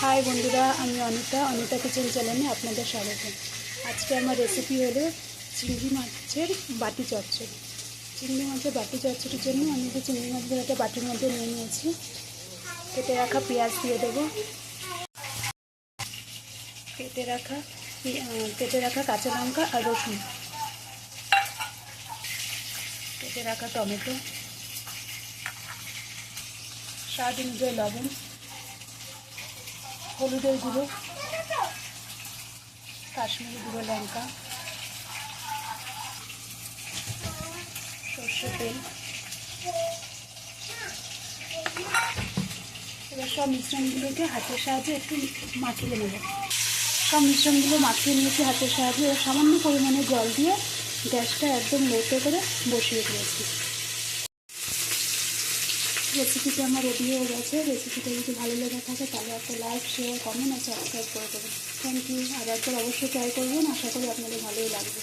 High বন্ধুরা, আমি Anita kitchen চ্যানেলে আপনাদের স্বাগত। আজকে আমার রেসিপি হলো চিংড়ি মাছের বাটি চচ্চড়ি। চিংড়ি মাছের বাটি চচ্চড়ির জন্য আমি চিংড়ি মাছগুলো একটা বাটির মধ্যে নিয়ে নিয়েছি। কেটে রাখা পেঁয়াজ দিয়ে দেবো, কেটে রাখা কাঁচা লঙ্কা আর রসুন, কেটে রাখা টমেটো, স্বাদ অনুযায়ী লবণ, হলুদের গুঁড়ো, কাশ্মীরি গুঁড়ো লঙ্কা, সর্ষের তেল। এবার সব মিশ্রণগুলোকে হাতের সাহায্যে একটু মাখিয়ে নেব। সব মিশ্রণগুলো মাখিয়ে নিয়েছি হাতের সাহায্যে। এবার সামান্য পরিমাণে জল দিয়ে গ্যাসটা একদম লোতে করে বসিয়ে দিয়েছি। রেসিপিটা আমার রেডি হয়ে গেছে। রেসিপিটা যদি ভালো লেগে থাকে তাহলে একটা লাইক, শেয়ার, কমেন্ট আর সাবস্ক্রাইব করে দেবেন। Thank you. আর একবার অবশ্যই ট্রাই করবেন, আশা করি আপনাদের ভালোই লাগবে।